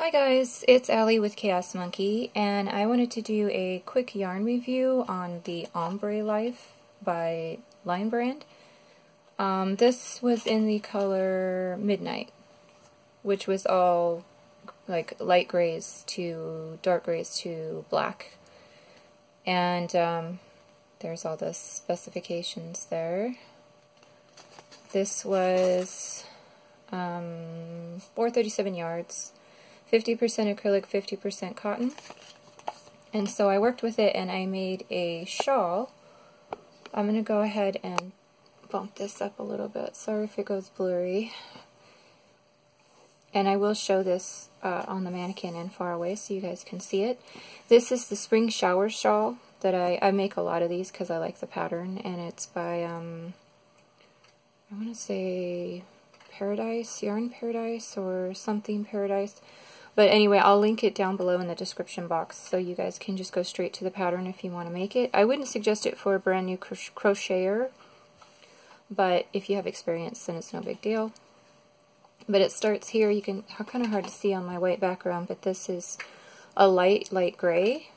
Hi guys, it's Allie with Chaos Monkey, and I wanted to do a quick yarn review on the Ombre Life by Lion Brand. This was in the color Midnight, which was all like light grays to dark grays to black. And there's all the specifications there. This was 437 yards. 50% acrylic, 50% cotton. And so I worked with it and I made a shawl. I'm going to go ahead and bump this up a little bit. Sorry if it goes blurry. And I will show this on the mannequin and far away so you guys can see it. This is the Spring Shower Shawl that I make a lot of these because I like the pattern. And it's by, I want to say Paradise, Yarn Paradise or something Paradise. But anyway, I'll link it down below in the description box so you guys can just go straight to the pattern if you want to make it. I wouldn't suggest it for a brand new crocheter, but if you have experience then it's no big deal. But it starts here. You can, kind of hard to see on my white background, but this is a light gray,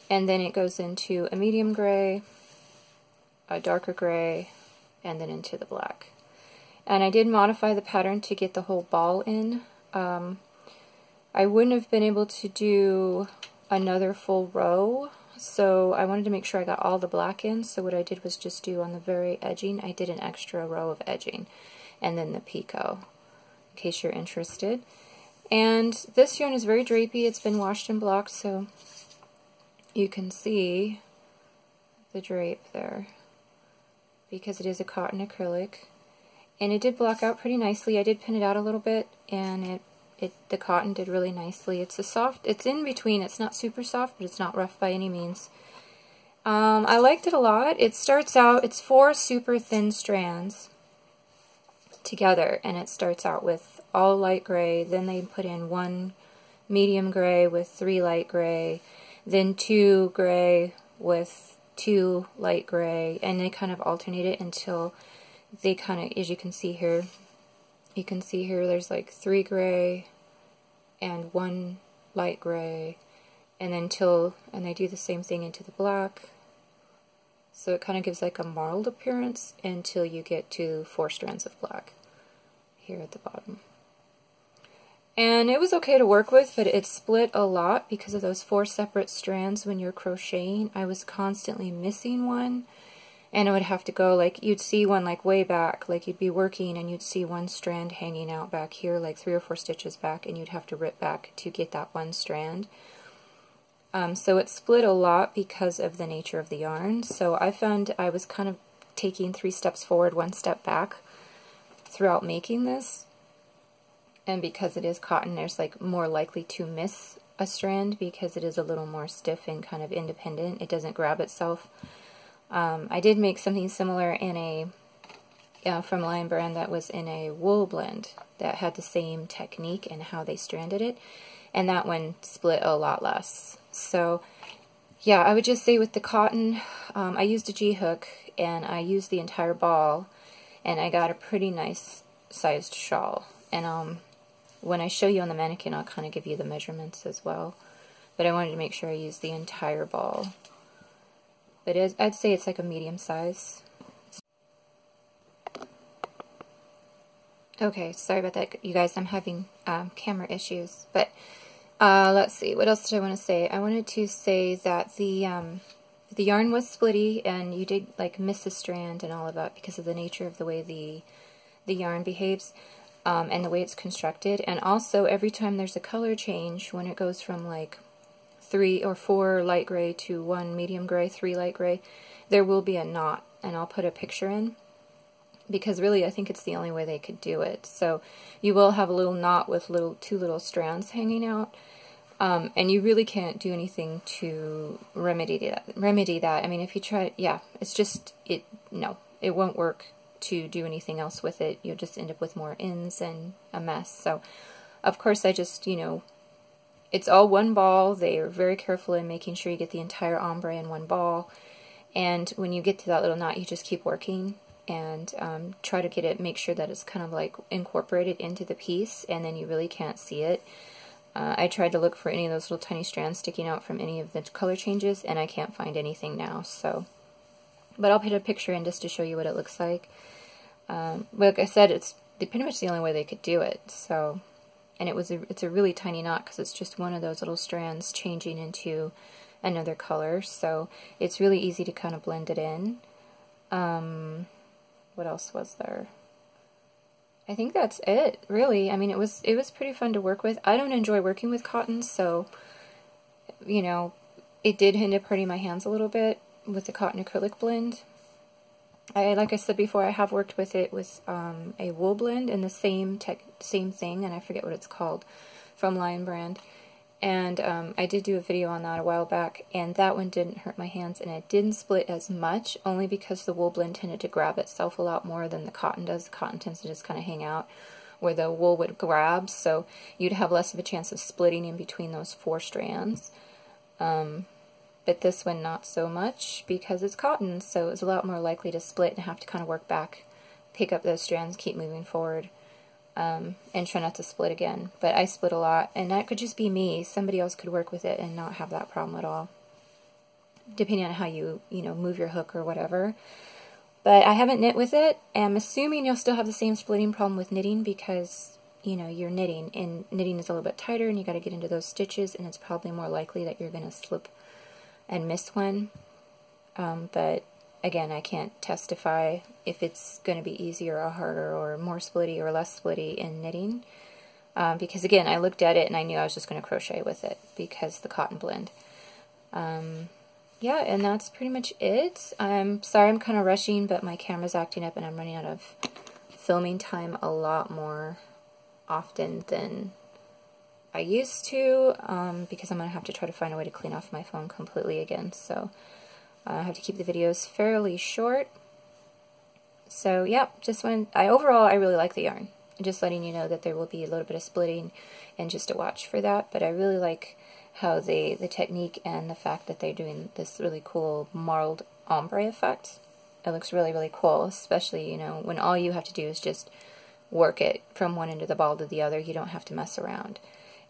and then it goes into a medium gray, a darker gray, and then into the black. And I did modify the pattern to get the whole ball in. I wouldn't have been able to do another full row, so I wanted to make sure I got all the black in, so what I did was just do on the very edging, I did an extra row of edging, and then the picot, in case you're interested. And this yarn is very drapey. It's been washed and blocked, so you can see the drape there, because it is a cotton acrylic. And it did block out pretty nicely. I did pin it out a little bit, and the cotton did really nicely. It's a soft, it's in between. It's not super soft, but it's not rough by any means. I liked it a lot. It starts out, it's 4 super thin strands together, and it starts out with all light gray, then they put in 1 medium gray with 3 light gray, then 2 gray with 2 light gray, and they kind of alternate it until they kind of, as you can see here, there's like 3 gray and 1 light gray, and then and they do the same thing into the black. So it kind of gives like a marled appearance until you get to 4 strands of black here at the bottom. And it was okay to work with, but it split a lot because of those 4 separate strands when you're crocheting. I was constantly missing one. And it would have to go, like, you'd see one, like, way back, like, you'd be working and you'd see 1 strand hanging out back here, like 3 or 4 stitches back, and you'd have to rip back to get that 1 strand. So it split a lot because of the nature of the yarn. So I found I was kind of taking 3 steps forward, 1 step back throughout making this. And because it is cotton, there's, like, more likely to miss a strand because it is a little more stiff and kind of independent. It doesn't grab itself. I did make something similar in from Lion Brand that was in a wool blend that had the same technique and how they stranded it, and that one split a lot less. So yeah, I would just say with the cotton, I used a G-hook and I used the entire ball, and I got a pretty nice sized shawl. And when I show you on the mannequin, I'll kind of give you the measurements as well, but I wanted to make sure I used the entire ball. But I'd say it's like a medium size. Okay, sorry about that, you guys. I'm having camera issues. But let's see, what else did I want to say? I wanted to say that the yarn was splitty, and you did like miss a strand and all of that because of the nature of the way the yarn behaves and the way it's constructed. And also, every time there's a color change, when it goes from like 3 or 4 light gray to 1 medium gray, 3 light gray, there will be a knot, and I'll put a picture in, because really I think it's the only way they could do it. So you will have a little knot with 2 little strands hanging out, and you really can't do anything to remedy that. I mean, if you try, yeah, it's just, no, it won't work to do anything else with it. You'll just end up with more ends and a mess. So of course I just, it's all 1 ball. They are very careful in making sure you get the entire ombre in 1 ball. And when you get to that little knot, you just keep working and try to make sure that it's kind of like incorporated into the piece, and then you really can't see it. I tried to look for any of those little tiny strands sticking out from any of the color changes, and I can't find anything now, so. But I'll put a picture in just to show you what it looks like. Like I said, it's pretty much the only way they could do it, so. And it's a really tiny knot because it's just one of those little strands changing into another color, so it's really easy to kind of blend it in. What else was there? I think that's it, really. I mean, it was pretty fun to work with. I don't enjoy working with cotton, so, you know, it did end up hurting my hands a little bit with the cotton acrylic blend. Like I said before, I have worked with it with a wool blend in the same thing, and I forget what it's called, from Lion Brand. And I did do a video on that a while back, and that one didn't hurt my hands, and it didn't split as much, only because the wool blend tended to grab itself a lot more than the cotton does. The cotton tends to just kind of hang out where the wool would grab, so you'd have less of a chance of splitting in between those 4 strands. But this one not so much because it's cotton, so it's a lot more likely to split and have to kind of work back, pick up those strands, keep moving forward. And try not to split again. But I split a lot, and that could just be me. Somebody else could work with it and not have that problem at all, depending on how you move your hook or whatever. But I haven't knit with it. I'm assuming you'll still have the same splitting problem with knitting because, you know, you're knitting, and knitting is a little bit tighter, and you got to get into those stitches, and it's probably more likely that you're going to slip and miss one. But again, I can't testify if it's going to be easier or harder or more splitty or less splitty in knitting. Because again, I looked at it and I knew I was just going to crochet with it because the cotton blend. Yeah, and that's pretty much it. I'm sorry I'm kind of rushing, but my camera's acting up and I'm running out of filming time a lot more often than I used to, because I'm going to have to try to find a way to clean off my phone completely again. So I have to keep the videos fairly short. So yeah, overall I really like the yarn. Just letting you know that there will be a little bit of splitting and just to watch for that, but I really like how the technique and the fact that they're doing this really cool marled ombre effect. It looks really, really cool, especially, you know, when all you have to do is just work it from one end of the ball to the other. You don't have to mess around,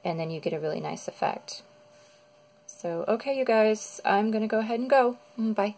and then you get a really nice effect. So, okay, you guys, I'm going to go ahead and go. Bye.